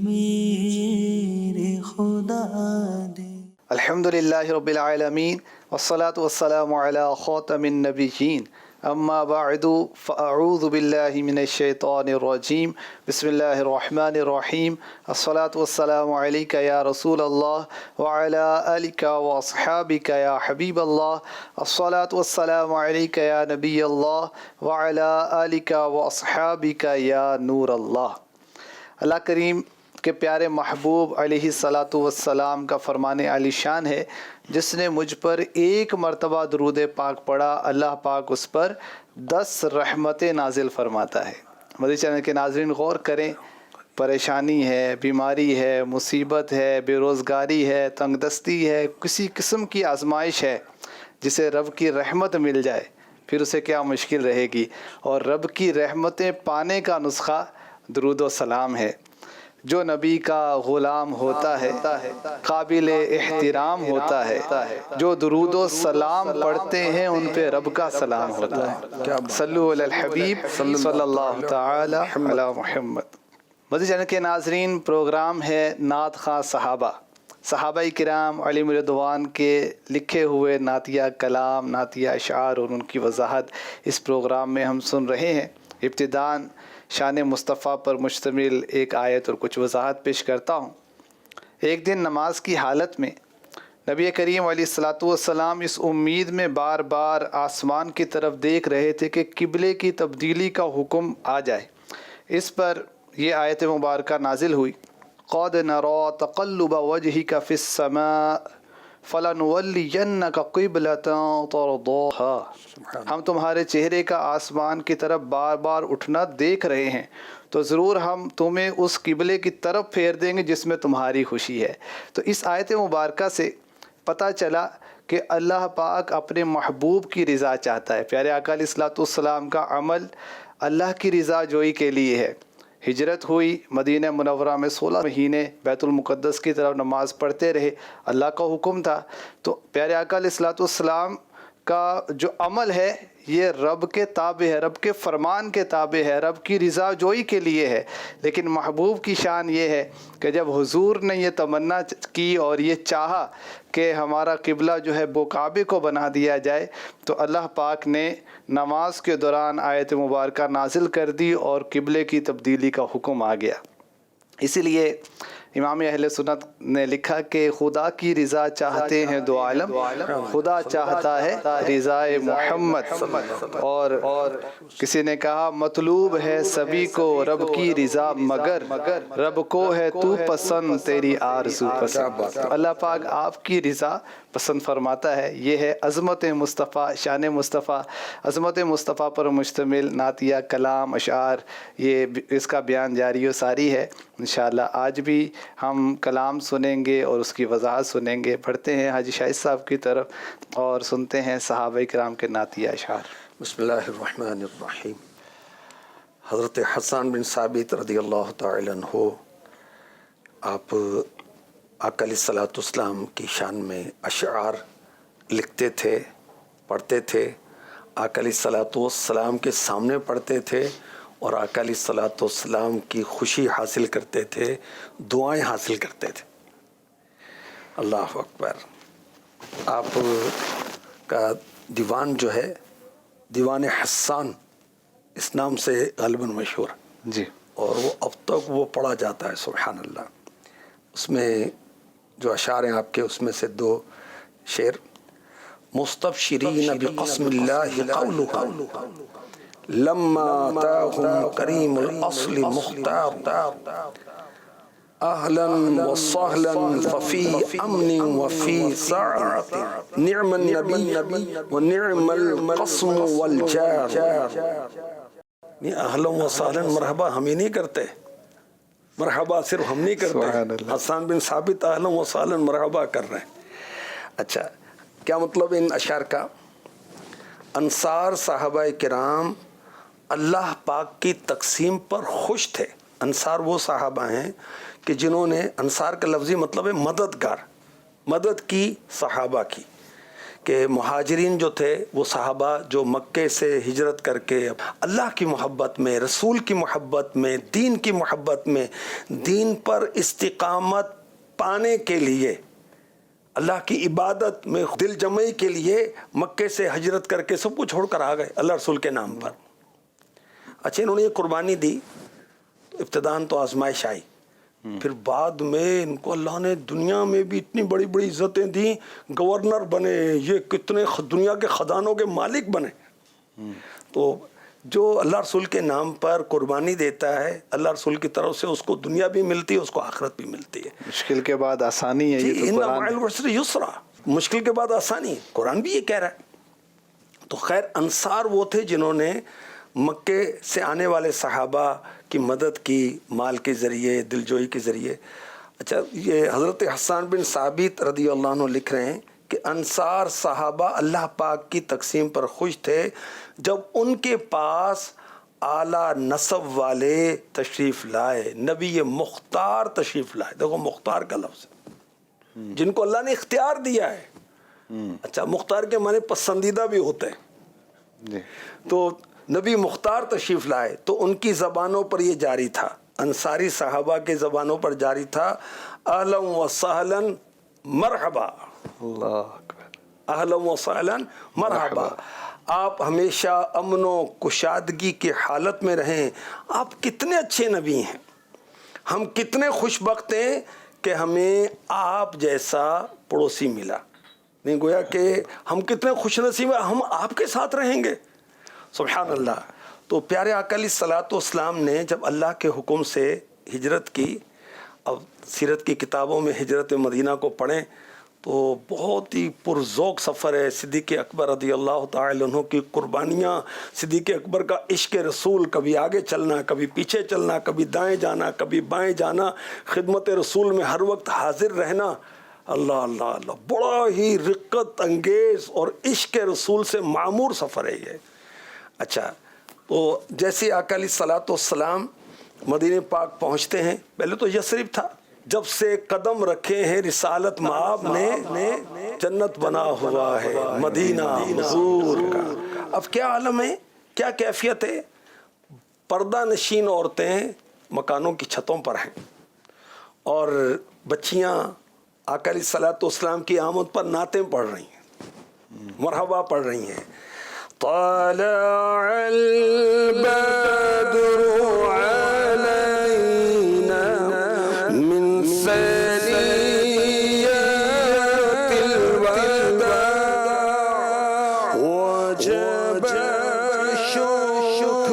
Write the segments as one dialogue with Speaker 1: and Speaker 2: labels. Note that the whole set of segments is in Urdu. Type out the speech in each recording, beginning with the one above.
Speaker 1: میرے خدا دے۔
Speaker 2: الحمدللہ رب العالمین والصلاة والسلام علی خاتم النبیین اما بعد فاعوذ باللہ من الشیطان الرجیم بسم اللہ الرحمن الرحیم الصلاة والسلام علیک یا رسول اللہ وعلی آلک واصحابک یا حبیب اللہ الصلاة والسلام علیک یا نبی اللہ وعلی آلک واصحابک یا نور اللہ۔ اللہ کریم کہ پیارے محبوب علیہ الصلاۃ والسلام کا فرمان عالی شان ہے، جس نے مجھ پر ایک مرتبہ درود پاک پڑھا اللہ پاک اس پر 10 رحمتیں نازل فرماتا ہے۔ مدنی چینل کے ناظرین غور کریں، پریشانی ہے، بیماری ہے، مصیبت ہے، بے روزگاری ہے، تنگ دستی ہے، کسی قسم کی آزمائش ہے، جسے رب کی رحمت مل جائے پھر اسے کیا مشکل رہے گی۔ اور رب کی رحمتیں پانے کا نسخہ درود و سلام ہے۔ جو نبی کا غلام ہوتا ہے قابل احترام ہوتا ہے، جو درود و سلام پڑھتے ہیں ان پہ رب کا سلام ہوتا ہے۔ صلو علی الحبیب صلی اللہ تعالی علی محمد۔ مدنی چینل کے ناظرین، پروگرام ہے نعت خواں صحابہ کرام علیہم رضوان کے لکھے ہوئے نعتیہ کلام، نعتیہ اشعار اور ان کی وضاحت اس پروگرام میں ہم سن رہے ہیں۔ ابتداً شان مصطفیٰ پر مشتمل ایک آیت اور کچھ وضاحت پیش کرتا ہوں۔ ایک دن نماز کی حالت میں نبی کریم علیہ الصلاۃ والسلام اس امید میں بار بار آسمان کی طرف دیکھ رہے تھے کہ قبلے کی تبدیلی کا حکم آ جائے۔ اس پر یہ آیت مبارکہ نازل ہوئی، قَدْ نَرَىٰ تَقَلُّبَ وَجْهِكَ فِي السَّمَاءِ فَلَنُوَلِّيَنَّكَ قِبْلَةً تَرْضَاهَا۔ ہم تمہارے چہرے کا آسمان کی طرف بار بار اٹھنا دیکھ رہے ہیں، تو ضرور ہم تمہیں اس قبلے کی طرف پھیر دیں گے جس میں تمہاری خوشی ہے۔ تو اس آیت مبارکہ سے پتہ چلا کہ اللہ پاک اپنے محبوب کی رضا چاہتا ہے۔ پیارے آقا علیہ الصلوۃ والسلام کا عمل اللہ کی رضا جوئی کے لیے ہے۔ ہجرت ہوئی، مدینہ منورہ میں 16 مہینے بیت المقدس کی طرف نماز پڑھتے رہے، اللہ کا حکم تھا۔ تو پیارے آقا علیہ الصلوۃ والسلام کا جو عمل ہے یہ رب کے تابع ہے، رب کے فرمان کے تابع ہے، رب کی رضا جوئی کے لیے ہے۔ لیکن محبوب کی شان یہ ہے کہ جب حضور نے یہ تمنا کی اور یہ چاہا کہ ہمارا قبلہ جو ہے وہ کعبے کو بنا دیا جائے، تو اللہ پاک نے نماز کے دوران آیت مبارکہ نازل کر دی اور قبلے کی تبدیلی کا حکم آ گیا۔ اسی لیے امام اہل سنت نے لکھا کہ خدا کی رضا چاہتے ہیں دو عالم، خدا چاہتا ہے رضائے محمد۔ اور کسی نے کہا مطلوب ہے سبھی کو رب کی رضا، مگر رب کو ہے تو پسند تیری آرزو پسند۔ اللہ پاک آپ کی رضا پسند فرماتا ہے۔ یہ ہے عظمت مصطفیٰ، شان مصطفیٰ، عظمت مصطفیٰ پر مشتمل نعتیہ کلام اشعار، یہ اس کا بیان جاری و ساری ہے۔ انشاءاللہ آج بھی ہم کلام سنیں گے اور اس کی وضاحت سنیں گے۔ پڑھتے ہیں حاجی شاہد صاحب کی طرف اور سنتے ہیں صحابہ کرام کے نعتیہ اشعار۔
Speaker 3: بسم اللہ الرحمن الرحیم۔ حضرت حسان بن ثابت رضی اللہ تعالی عنہ آپ آقا علیہ الصلوۃ والسلام کی شان میں اشعار لکھتے تھے، پڑھتے تھے، آقا علیہ الصلوۃ والسلام کے سامنے پڑھتے تھے اور آقا علیہ الصلوۃ والسلام کی خوشی حاصل کرتے تھے، دعائیں حاصل کرتے تھے۔ اللہ اکبر۔ آپ کا دیوان جو ہے دیوان حسان اس نام سے غالباً مشہور
Speaker 2: جی،
Speaker 3: اور وہ اب تک وہ پڑھا جاتا ہے، سبحان اللہ۔ اس میں جو اشعار ہیں آپ کے، اس میں سے 2 شعر، مستبشرین بقسم اللہ قولها لما آتاهم کریم الاصل مختار اہلا وسہلا ففی امن وفی سعد نعم النبی ونعم القسم والجار۔ اہلا وسہلا مرحبا ہم ہی نہیں کرتے، مرحبا صرف ہم نہیں کرتے، حسان بن ثابت اہلا وسہلا مرحبا کر رہے ہیں۔ اچھا، کیا مطلب ان اشعار کا؟ انصار صحابہ کرام اللہ پاک کی تقسیم پر خوش تھے۔ انصار وہ صحابہ ہیں کہ جنہوں نے، انصار کا لفظی مطلب ہے مددگار، مدد کی صحابہ کی، کہ مہاجرین جو تھے وہ صحابہ جو مکے سے ہجرت کر کے اللہ کی محبت میں، رسول کی محبت میں، دین کی محبت میں، دین پر استقامت پانے کے لیے، اللہ کی عبادت میں دل جمعی کے لیے مکے سے ہجرت کر کے سب کچھ چھوڑ کر آ گئے اللہ رسول کے نام پر. اچھا انہوں نے یہ قربانی دی، ابتداً تو آزمائش آئی، پھر بعد میں ان کو اللہ نے دنیا میں بھی اتنی بڑی بڑی عزتیں دیں، گورنر بنے، یہ کتنے دنیا کے خزانوں کے مالک بنے. تو جو اللہ رسول کے نام پر قربانی دیتا ہے اللہ رسول کی طرف سے اس کو دنیا بھی ملتی ہے، اس کو آخرت بھی ملتی ہے.
Speaker 2: مشکل کے بعد آسانی ہے.
Speaker 3: ان مع العسر یسرا، مشکل کے بعد آسانی ہے، قرآن بھی یہ کہہ رہا ہے. تو خیر انصار وہ تھے جنہوں نے مکے سے آنے والے صحابہ کی مدد کی، مال کے ذریعے، دلجوئی کے ذریعے. اچھا یہ حضرت حسان بن ثابت رضی اللہ عنہ لکھ رہے ہیں کہ انصار صحابہ اللہ پاک کی تقسیم پر خوش تھے جب ان کے پاس اعلیٰ نسب والے تشریف لائے، نبی مختار تشریف لائے. دیکھو مختار کا لفظ ہے، جن کو اللہ نے اختیار دیا ہے. اچھا مختار کے معنی پسندیدہ بھی ہوتے ہیں. تو نبی مختار تشریف لائے تو ان کی زبانوں پر یہ جاری تھا، انصاری صحابہ کے زبانوں پر جاری تھا، اہلا و سہلا مرحبا،
Speaker 2: اللہ اکبر،
Speaker 3: اہلا و سہلا مرحبا. آپ ہمیشہ امن و کشادگی کی حالت میں رہیں. آپ کتنے اچھے نبی ہیں، ہم کتنے خوش بخت ہیں کہ ہمیں آپ جیسا پڑوسی ملا. نہیں گویا کہ ہم کتنے خوش نصیب ہیں، ہم آپ کے ساتھ رہیں گے. سبحان اللہ. تو پیارے آقا علیہ الصلوۃ والسلام نے جب اللہ کے حکم سے ہجرت کی، اب سیرت کی کتابوں میں ہجرت مدینہ کو پڑھیں تو بہت ہی پرذوق سفر ہے. صدیق اکبر رضی اللہ تعالی عنہ کی قربانیاں، صدیق اکبر کا عشق رسول، کبھی آگے چلنا، کبھی پیچھے چلنا، کبھی دائیں جانا، کبھی بائیں جانا، خدمت رسول میں ہر وقت حاضر رہنا. اللہ اللہ اللہ، بڑا ہی رقت انگیز اور عشق رسول سے معمور سفر ہے یہ. اچھا تو جیسے آقا علیہ الصلوۃ والسلام مدینہ پاک پہنچتے ہیں، پہلے تو یثرب تھا، جب سے قدم رکھے ہیں رسالت مآب نے جنت بنا ہوا ہے مدینہ حضور کا. اب کیا عالم ہے، کیا کیفیت ہے. پردہ نشین عورتیں مکانوں کی چھتوں پر ہیں اور بچیاں آقا علیہ الصلوۃ والسلام کی آمد پر نعتیں پڑھ رہی ہیں، مرحبا پڑھ رہی ہیں. طلع البدر علينا من ثنيات الوداع وجب الشكر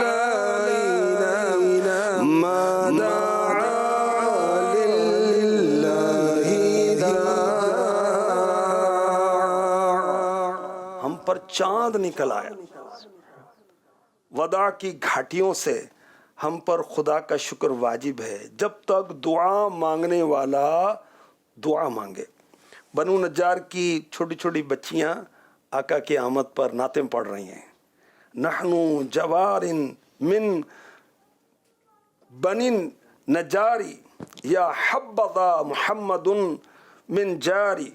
Speaker 3: علينا ما دعا لله داع. ہم پر چاند نکل آیا، وداع کی گھاٹیوں سے ہم پر خدا کا شکر واجب ہے جب تک دعا مانگنے والا دعا مانگے. بنو نجار کی چھوٹی چھوٹی بچیاں آقا کی آمد پر نعتیں پڑھ رہی ہیں. نحنو جوار من بنی نجاری یا حبذا محمد من جاری.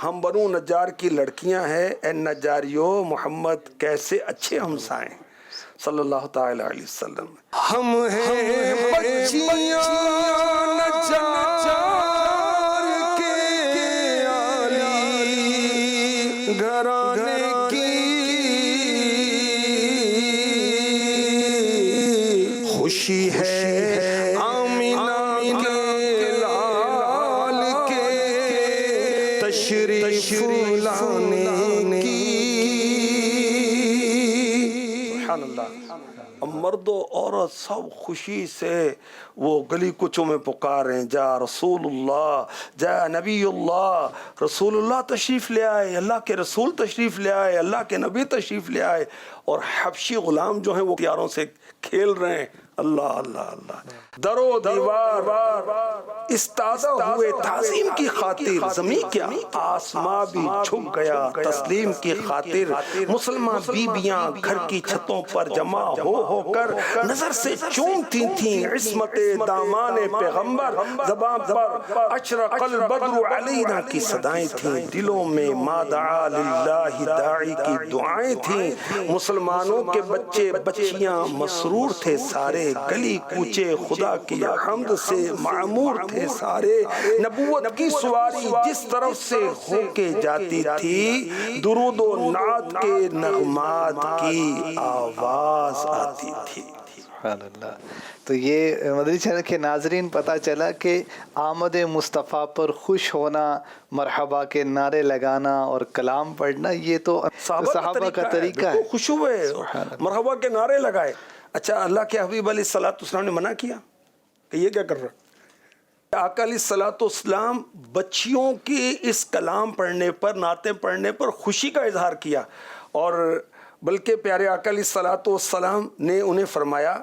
Speaker 3: ہم بنو نجار کی لڑکیاں ہیں، اے نجاریو محمد کیسے اچھے ہمسائے ہیں صلی اللہ تعالی علیہ وسلم. ہم ہیں بچیاں نجار کے عالی گھرانے کی، خوشی ہے آمینہ کے لال کے تشریف لانے کی. سبحان اللہ. اب مرد و عورت سب خوشی سے وہ گلی کوچوں میں پکار رہے ہیں، جا رسول اللہ، جا نبی اللہ. رسول اللہ تشریف لے آئے، اللہ کے رسول تشریف لے آئے، اللہ کے نبی تشریف لے آئے. اور حبشی غلام جو ہیں وہ پیاروں سے کھیل رہے ہیں، اللہ اللہ اللہ. در و دیوار استادہ ہوئے تعظیم کی خاطر، زمین کیا آسماں بھی جھک گیا تسلیم کی خاطر. مسلمان بیبیاں گھر کی چھتوں پر جمع ہو کر نظر سے چومتی تھیں عصمت دامان پیغمبر. زبان پر اشرق البدر علینا کی صدائیں تھیں، دلوں میں ما دعا للہ داعی کی دعائیں تھیں. مسلمانوں کے بچے بچیاں مسرور تھے سارے، گلی کوچے خدا کی حمد سے معمور تھے سارے. نبوت کی سواری جس طرف سے ہو کے جاتی تھی، درود و نعت کے نغمات کی آواز آتی تھی.
Speaker 2: سبحان اللہ. تو یہ مدنی چینل کے ناظرین پتہ چلا کہ آمد مصطفیٰ پر خوش ہونا، مرحبا کے نعرے لگانا اور کلام پڑھنا یہ تو صحابہ کا طریقہ ہے.
Speaker 3: خوش ہوئے، مرحبا کے نعرے لگائے. اچھا اللہ کے حبیب علیہ الصلوۃ والسلام نے منع کیا کہ یہ کیا کر رہا؟ آقا علیہ الصلوۃ والسلام بچیوں کے اس کلام پڑھنے پر، نعتیں پڑھنے پر خوشی کا اظہار کیا، اور بلکہ پیارے آقا علیہ الصلوۃ والسلام نے انہیں فرمایا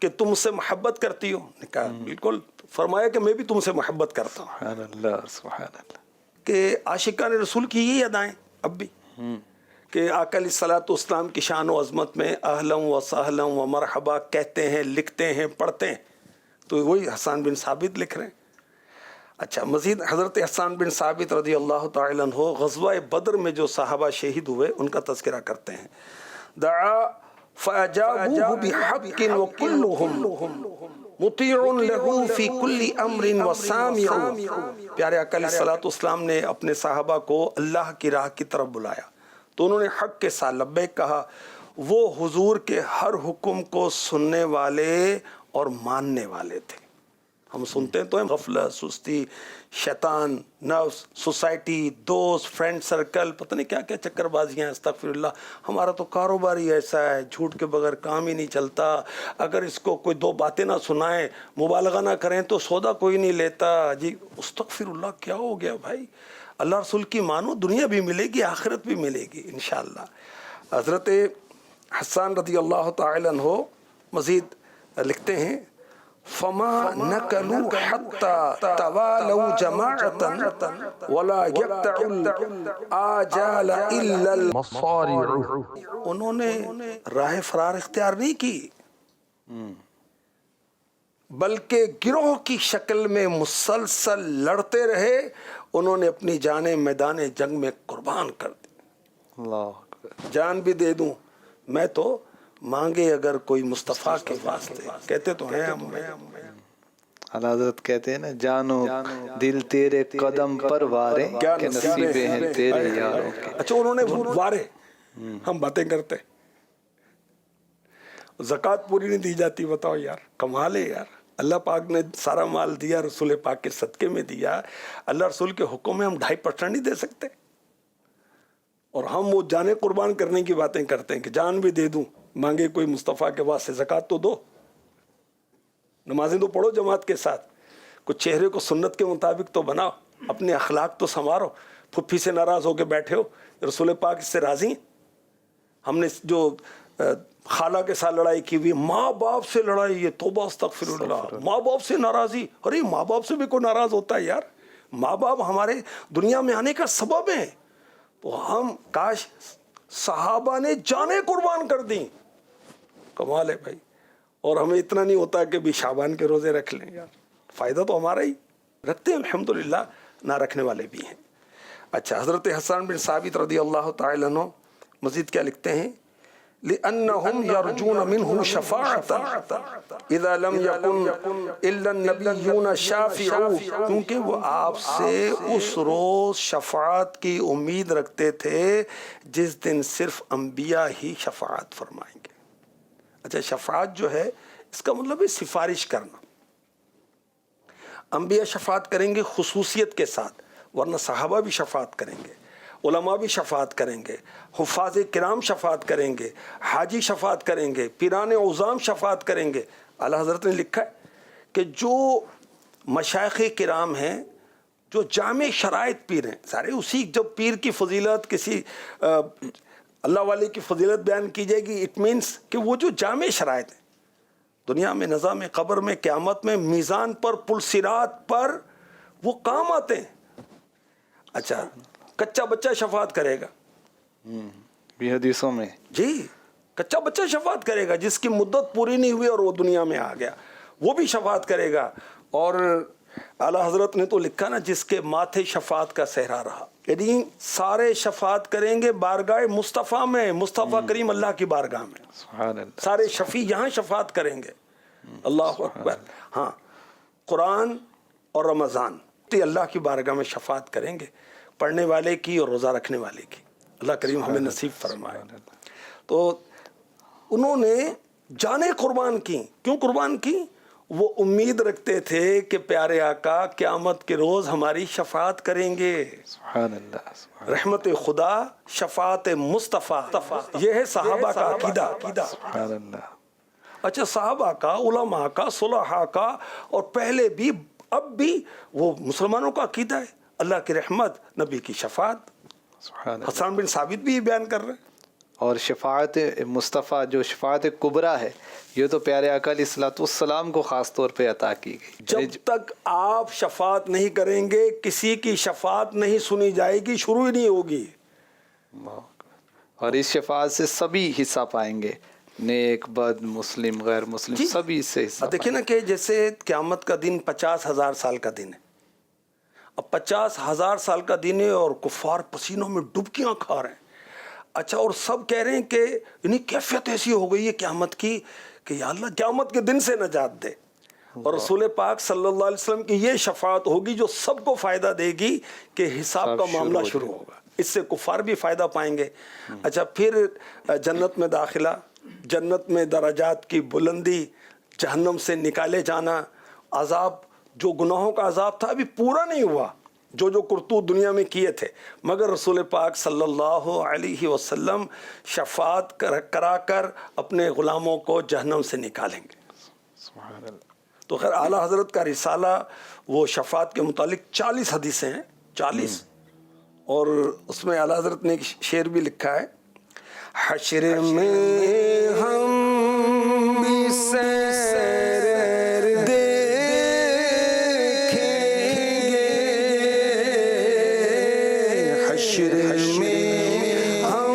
Speaker 3: کہ تم سے محبت کرتی ہو؟ نے کہا بالکل. فرمایا کہ میں بھی تم سے محبت کرتا ہوں.
Speaker 2: سبحان اللہ سبحان اللہ.
Speaker 3: کہ عاشقان رسول کی یہی ادائیں اب بھی، کہ آقا علیہ الصلوۃ والسلام کی شان و عظمت میں اہلا و سہلا و مرحبا کہتے ہیں، لکھتے ہیں، پڑھتے ہیں. تو وہی حسان بن ثابت لکھ رہے ہیں. اچھا مزید حضرت حسان بن ثابت رضی اللہ تعالی عنہ غزوہ بدر میں جو صحابہ شہید ہوئے ان کا تذکرہ کرتے ہیں. دعا فاجابوہ بحق وکلہم مطیع لہ فی کل امر وسامع. پیارے آقا علیہ الصلوۃ والسلام نے اپنے صحابہ کو اللہ کی راہ کی طرف بلایا تو انہوں نے حق کے ساتھ لبیک کہا. وہ حضور کے ہر حکم کو سننے والے اور ماننے والے تھے. ہم سنتے تو ہیں غفلت، سستی، شیطان، نفس، سوسائٹی، دوست، فرینڈ سرکل، پتہ نہیں کیا کیا چکر بازیاں. استغفر اللہ. ہمارا تو کاروبار ہی ایسا ہے، جھوٹ کے بغیر کام ہی نہیں چلتا. اگر اس کو کوئی دو باتیں نہ سنائیں، مبالغہ نہ کریں تو سودا کوئی نہیں لیتا. جی استغفر اللہ، کیا ہو گیا بھائی؟ اللہ رسول کی مانو، دنیا بھی ملے گی، آخرت بھی ملے گی انشاءاللہ. حضرت حسان رضی اللہ تعالی عنہ مزید لکھتے ہیں فما نکلوا حتی توالوا جماعتا ولا یقطع الآجال الا المصارع. انہوں نے راہ فرار اختیار نہیں کی بلکہ گروہ کی شکل میں مسلسل لڑتے رہے. انہوں نے اپنی جانیں میدان جنگ میں قربان کر دی.
Speaker 2: اللہ
Speaker 3: جان بھی دے دوں میں تو مانگے اگر کوئی مصطفیٰ کے واسطے. کہتے تو ہیں ہم.
Speaker 2: حضرت کہتے ہیں نا جانو دل تیرے قدم پر وارے کہ نصیبیں ہیں تیرے یاروں کے.
Speaker 3: اچھا انہوں نے وارے، ہم باتیں کرتے. زکوٰۃ پوری نہیں دی جاتی، بتاؤ یار، کمال ہے یار. اللہ پاک نے سارا مال دیا، رسول پاک کے صدقے میں دیا. اللہ رسول کے حکم میں ہم 2.5% نہیں دے سکتے، اور ہم وہ جانے قربان کرنے کی باتیں کرتے ہیں کہ جان بھی دے دوں مانگے کوئی مصطفیٰ کے واسطے. زکوٰۃ تو دو، نمازیں تو پڑھو جماعت کے ساتھ، کچھ چہرے کو سنت کے مطابق تو بناؤ، اپنے اخلاق تو سنوارو. پھپھی سے ناراض ہو کے بیٹھے ہو، رسول پاک اس سے راضی ہیں؟ ہم نے جو خالہ کے ساتھ لڑائی کی ہوئی، ماں باپ سے لڑائی، یہ توبہ استغفر اللہ. ماں باپ سے ناراضی، ارے ماں باپ سے بھی کوئی ناراض ہوتا ہے یار؟ ماں باپ ہمارے دنیا میں آنے کا سبب ہیں. تو ہم کاش صحابہ نے جانیں قربان کر دیں. کمال ہے بھائی. اور ہمیں اتنا نہیں ہوتا کہ بھی شعبان کے روزے رکھ لیں یار. فائدہ تو ہمارا ہی، رکھتے ہیں الحمدللہ، نہ رکھنے والے بھی ہیں. اچھا حضرت حسان بن ثابت رضی اللہ تعالی عنہ مزید کیا لکھتے ہیں؟ لأنهم يرجون منه شفاعة اذا لم يكن الا النبيون شافعون. کیونکہ وہ آپ سے اس روز شفاعت کی امید رکھتے تھے جس دن صرف انبیاء ہی شفاعت فرمائیں گے. اچھا شفاعت جو ہے اس کا مطلب ہے سفارش کرنا. انبیاء شفاعت کریں گے خصوصیت کے ساتھ، ورنہ صحابہ بھی شفاعت کریں گے، علماء بھی شفاعت کریں گے، حفاظ کرام شفاعت کریں گے، حاجی شفاعت کریں گے، پیران عظام شفاعت کریں گے. اعلیٰ حضرت نے لکھا ہے کہ جو مشائخ کرام ہیں، جو جامع شرائط پیر ہیں، سارے اسی جب پیر کی فضیلت، کسی اللہ والے کی فضیلت بیان کی جائے گی، اٹ مینس کہ وہ جو جامع شرائط ہیں، دنیا میں نظام قبر میں قیامت میں میزان پر پل صراط پر وہ کام آتے ہیں. اچھا کچا بچہ شفاعت کرے گا
Speaker 2: بھی حدیثوں میں
Speaker 3: جی, کچا بچہ شفاعت کرے گا جس کی مدت پوری نہیں ہوئی اور وہ دنیا میں آ گیا, وہ بھی شفاعت کرے گا. اور اعلیٰ حضرت نے تو لکھا نا جس کے ماتھے شفاعت کا صحرا رہا, یعنی سارے شفاعت کریں گے بارگاہ مصطفیٰ میں, مصطفیٰ کریم اللہ کی بارگاہ میں.
Speaker 2: سبحان اللہ.
Speaker 3: سارے شفیع یہاں شفاعت کریں گے. اللہ اکبر. ہاں قرآن اور رمضان تو اللہ کی بارگاہ میں شفاعت کریں گے, پڑھنے والے کی اور روزہ رکھنے والے کی. اللہ کریم ہمیں نصیب فرمائے. تو انہوں نے جانیں قربان کی. کیوں قربان کی؟ وہ امید رکھتے تھے کہ پیارے آقا قیامت کے روز ہماری شفاعت کریں گے.
Speaker 2: سبحان اللہ. سبحان
Speaker 3: رحمت خدا, شفاعت مصطفیٰ, یہ ہے صحابہ کا عقیدہ.
Speaker 2: سبحان اللہ.
Speaker 3: اچھا صحابہ کا, علماء کا, صلحاء کا اور پہلے بھی اب بھی وہ مسلمانوں کا عقیدہ ہے اللہ کی رحمت, نبی کی شفاعت.
Speaker 2: سبحان اللہ.
Speaker 3: حسان بن ثابت بھی یہ بیان کر رہے ہیں.
Speaker 2: اور شفاعت مصطفیٰ جو شفاعت کبریٰ ہے, یہ تو پیارے آقا علیہ الصلوۃ والسلام کو خاص طور پہ عطا کی گئی.
Speaker 3: جب تک آپ شفاعت نہیں کریں گے کسی کی شفاعت نہیں سنی جائے گی, شروع ہی نہیں ہوگی.
Speaker 2: اور اس شفاعت سے سبھی حصہ پائیں گے, نیک بد مسلم غیر مسلم سبھی اس سے حصہ.
Speaker 3: دیکھیں نا کہ جیسے قیامت کا دن 50,000 سال کا دن ہے. اب 50,000 سال کا دن ہے اور کفار پسینوں میں ڈبکیاں کھا رہے ہیں. اچھا اور سب کہہ رہے ہیں کہ انہیں کیفیت ایسی ہو گئی ہے قیامت کی کہ یا اللہ قیامت کے دن سے نجات دے. اور رسول پاک صلی اللہ علیہ وسلم کی یہ شفاعت ہوگی جو سب کو فائدہ دے گی کہ حساب کا معاملہ شروع ہوگا. اس سے کفار بھی فائدہ پائیں گے. اچھا پھر جنت میں داخلہ, جنت میں درجات کی بلندی, جہنم سے نکالے جانا, عذاب جو گناہوں کا عذاب تھا ابھی پورا نہیں ہوا, جو کرتوت دنیا میں کیے تھے, مگر رسول پاک صلی اللہ علیہ وسلم شفاعت کرا کر اپنے غلاموں کو جہنم سے نکالیں گے.
Speaker 2: سبحان اللہ.
Speaker 3: تو خیر اعلیٰ حضرت کا رسالہ وہ شفاعت کے متعلق 40 حدیثیں ہیں, 40. اور اس میں اعلیٰ حضرت نے ایک شعر بھی لکھا ہے, حشر میں ہم بھی سیر دیکھیں گے, حشر میں ہم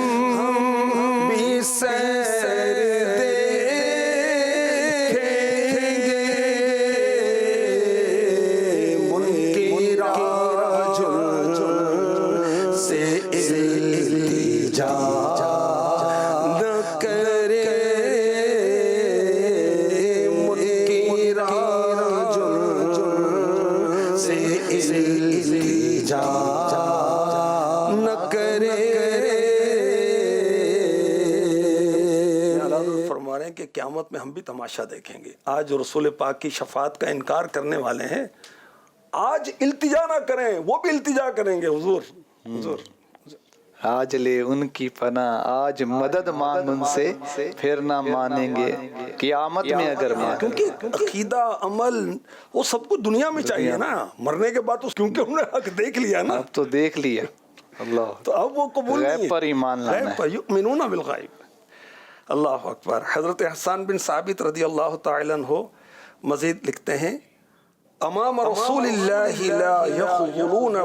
Speaker 3: بھی سیر دیکھیں گے, منکرات سے التجا نہ کرے, منکرات سے التجا نہ کرے. فرما رہے ہیں کہ قیامت میں ہم بھی تماشا دیکھیں گے. آج رسول پاک کی شفاعت کا انکار کرنے والے ہیں, آج التجا نہ کریں, وہ بھی التجا کریں گے, حضور حضور
Speaker 2: آج لے ان کی پناہ, آج مدد مانگ ان سے, پھر نہ مانیں گے قیامت میں اگر مانیں.
Speaker 3: کیونکہ عقیدہ عمل وہ سب کو دنیا میں چاہیے نا, مرنے کے بعد کیونکہ انہوں نے حق دیکھ لیا نا,
Speaker 2: اب تو دیکھ لیا. اللہ,
Speaker 3: تو اب وہ قبول نہیں ہے.
Speaker 2: غیب پر ایمان لانا ہے.
Speaker 3: غیب پر یؤمنون بالغیب. اللہ اکبر. حضرت حسان بن ثابت رضی اللہ تعالی عنہ مزید لکھتے ہیں, امام رسول اللہ لا یخذلونہ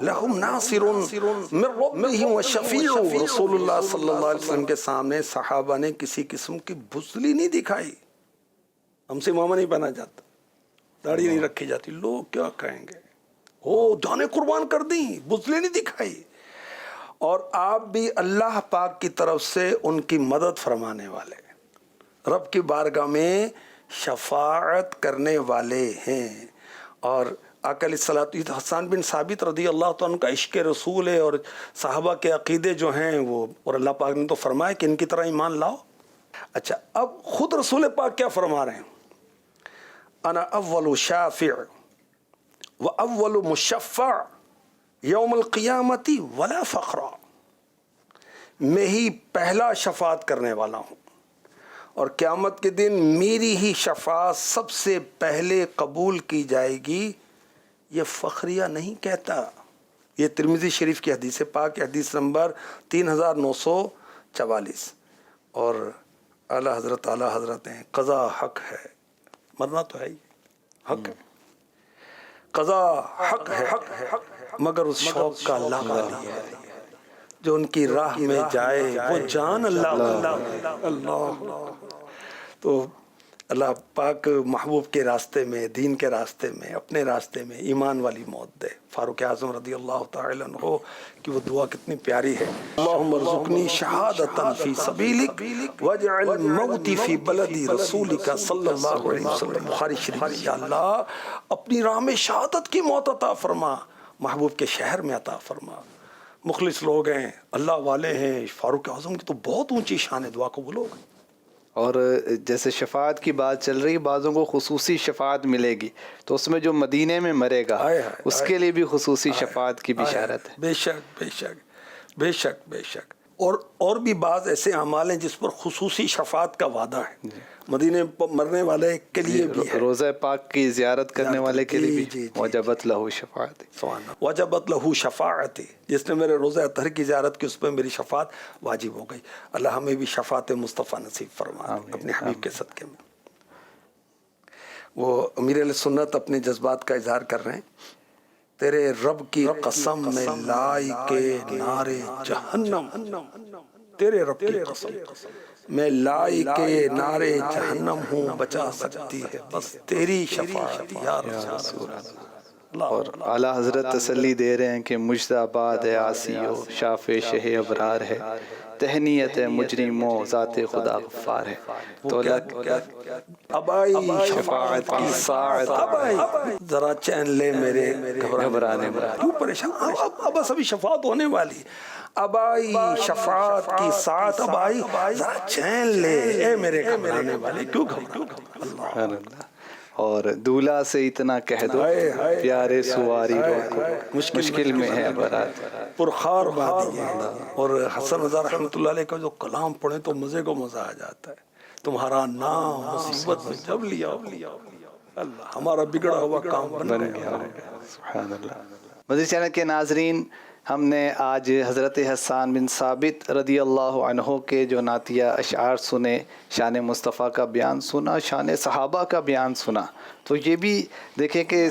Speaker 3: لہم ناصر من ربہم وشفیع. رسول اللہ صلی اللہ علیہ وسلم کے سامنے صحابہ نے کسی قسم کی بزدلی نہیں دکھائی. ہم سے امامہ نہیں بنا جاتا, داڑھی نہیں رکھی جاتی, لوگ کیا کہیں گے, او جانیں قربان کر دیں, بزدلی نہیں دکھائی. اور آپ بھی اللہ پاک کی طرف سے ان کی مدد فرمانے والے, رب کی بارگاہ میں شفاعت کرنے والے ہیں. اور آقا علیہ الصلوۃ حسان بن ثابت رضی اللہ عنہ کا عشق رسول ہے, اور صحابہ کے عقیدے جو ہیں وہ, اور اللہ پاک نے تو فرمایا کہ ان کی طرح ایمان لاؤ. اچھا اب خود رسول پاک کیا فرما رہے ہیں, انا اول شافع و اول مشفع یوم القیامتی ولا فخرا. میں ہی پہلا شفاعت کرنے والا ہوں, اور قیامت کے دن میری ہی شفاعت سب سے پہلے قبول کی جائے گی. یہ فخریہ نہیں کہتا. یہ ترمذی شریف کی حدیث پاک, حدیث نمبر 3944. اور اعلیٰ حضرت ہیں قضا حق ہے، مرنا تو ہے ہی، حق ہے، قضا حق ہے مگر اس شوق کا اللہ والی ہے، جو ان کی راہ میں جائے وہ جان اللہ۔ تو اللہ پاک محبوب کے راستے میں، دین کے راستے میں، اپنے راستے میں ایمان والی موت دے۔ فاروق اعظم رضی اللہ تعالی عنہ کی وہ دعا کتنی پیاری ہے، اللہم ارزقنی شہادتا فی سبیلک واجعل موتی فی بلدی رسولک صلی اللہ علیہ وسلم۔ بخاری شریف، یا اللہ اپنی راہ میں شہادت کی موت عطا فرما، محبوب کے شہر میں عطا فرما۔ مخلص لوگ ہیں، اللہ والے ہیں، فاروق اعظم کی تو بہت اونچی شان ہے، دعا قبول ہوگی۔
Speaker 2: اور جیسے شفاعت کی بات چل رہی، بعضوں کو خصوصی شفاعت ملے گی، تو اس میں جو مدینے میں مرے گا اس کے لیے بھی خصوصی شفاعت کی بشارت ہے۔
Speaker 3: بے شک بے شک بے شک بے شک۔ اور بھی بعض ایسے اعمال ہیں جس پر خصوصی شفاعت کا وعدہ ہے، مدینے مرنے والے کے لیے بھی ہے،
Speaker 2: روضہ پاک کی زیارت کرنے والے کے لیے بھی وجبت لہو شفاعت،
Speaker 3: وجبت لہو شفاعت، جس نے میرے روضہ اطہر کی زیارت کی اس پہ میری شفاعت واجب ہو گئی۔ اللہ ہمیں بھی شفاعت مصطفیٰ نصیب فرما اپنے حبیب کے صدقے میں۔ وہ امیر علیہ سنت اپنے جذبات کا اظہار کر رہے ہیں، تیرے رب کی قسم میں لائی کے نارے جہنم، تیرے رب کی قسم میں لائی کے نارے جہنم ہوں، بچا سکتی ہے بس تیری شفاعت یا رسول اللہ۔
Speaker 2: اور اعلیٰ حضرت تسلی دے رہے ہیں کہ مجد آباد ہے آسیو، شاف شہ ابرار ہے، تہنیت ہے مجرموں، ذات خدا غفار ہے۔ تو
Speaker 3: ابائی شفاعت کی ساعت، ابائی ذرا چین لے میرے گھبرانے میں، کیوں پریشان، اب بس ابھی شفاعت ہونے والی، ابائی شفاعت کی ساعت، ابائی ذرا چین لے اے میرے گھبرانے والے، کیوں گھبرانے؟ اللہ۔
Speaker 2: اور دولہا سے اتنا کہہ دو پیارے سواری روکو، مشکل میں ہے برات،
Speaker 3: پرخار وادی ہے۔ اور حسن رضا رحمۃ اللہ علیہ کا جو کلام پڑھیں تو مزے کو مزہ آ جاتا ہے، تمہارا نام مصیبت میں جب لیا اللہ ہمارا بگڑا ہوا کام بن گیا۔
Speaker 2: سبحان اللہ۔ مدنی چینل کے ناظرین، ہم نے آج حضرت حسان بن ثابت رضی اللہ عنہ کے جو نعتیہ اشعار سنے، شان مصطفیٰ کا بیان سنا، شان صحابہ کا بیان سنا، تو یہ بھی دیکھیں کہ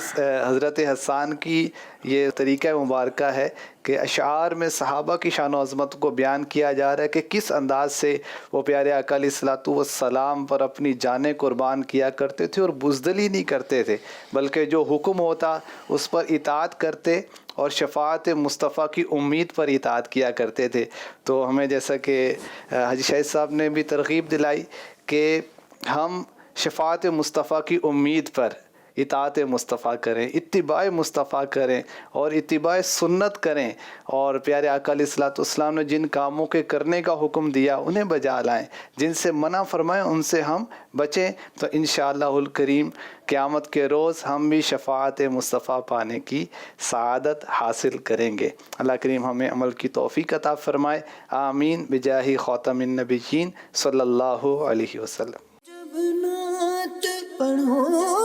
Speaker 2: حضرت حسان کی یہ طریقہ مبارکہ ہے کہ اشعار میں صحابہ کی شان و عظمت کو بیان کیا جا رہا ہے کہ کس انداز سے وہ پیارے آقا علیہ الصلوۃ والسلام پر اپنی جانیں قربان کیا کرتے تھے اور بزدلی نہیں کرتے تھے، بلکہ جو حکم ہوتا اس پر اطاعت کرتے اور شفاعت مصطفیٰ کی امید پر اطاعت کیا کرتے تھے۔ تو ہمیں جیسا کہ حاجی شاہد صاحب نے بھی ترغیب دلائی کہ ہم شفاعت مصطفیٰ کی امید پر اطاعت مصطفیٰ کریں، اتباع مصطفیٰ کریں اور اتباع سنت کریں، اور پیارے آقا علیہ الصلوۃ والسلام نے جن کاموں کے کرنے کا حکم دیا انہیں بجا لائیں، جن سے منع فرمائیں ان سے ہم بچیں، تو انشاءاللہ الکریم قیامت کے روز ہم بھی شفاعت مصطفیٰ پانے کی سعادت حاصل کریں گے۔ اللہ کریم ہمیں عمل کی توفیق عطا فرمائے، آمین بجاہ خاتم النبیین صلی اللہ علیہ وسلم۔
Speaker 1: جب نعت پڑھو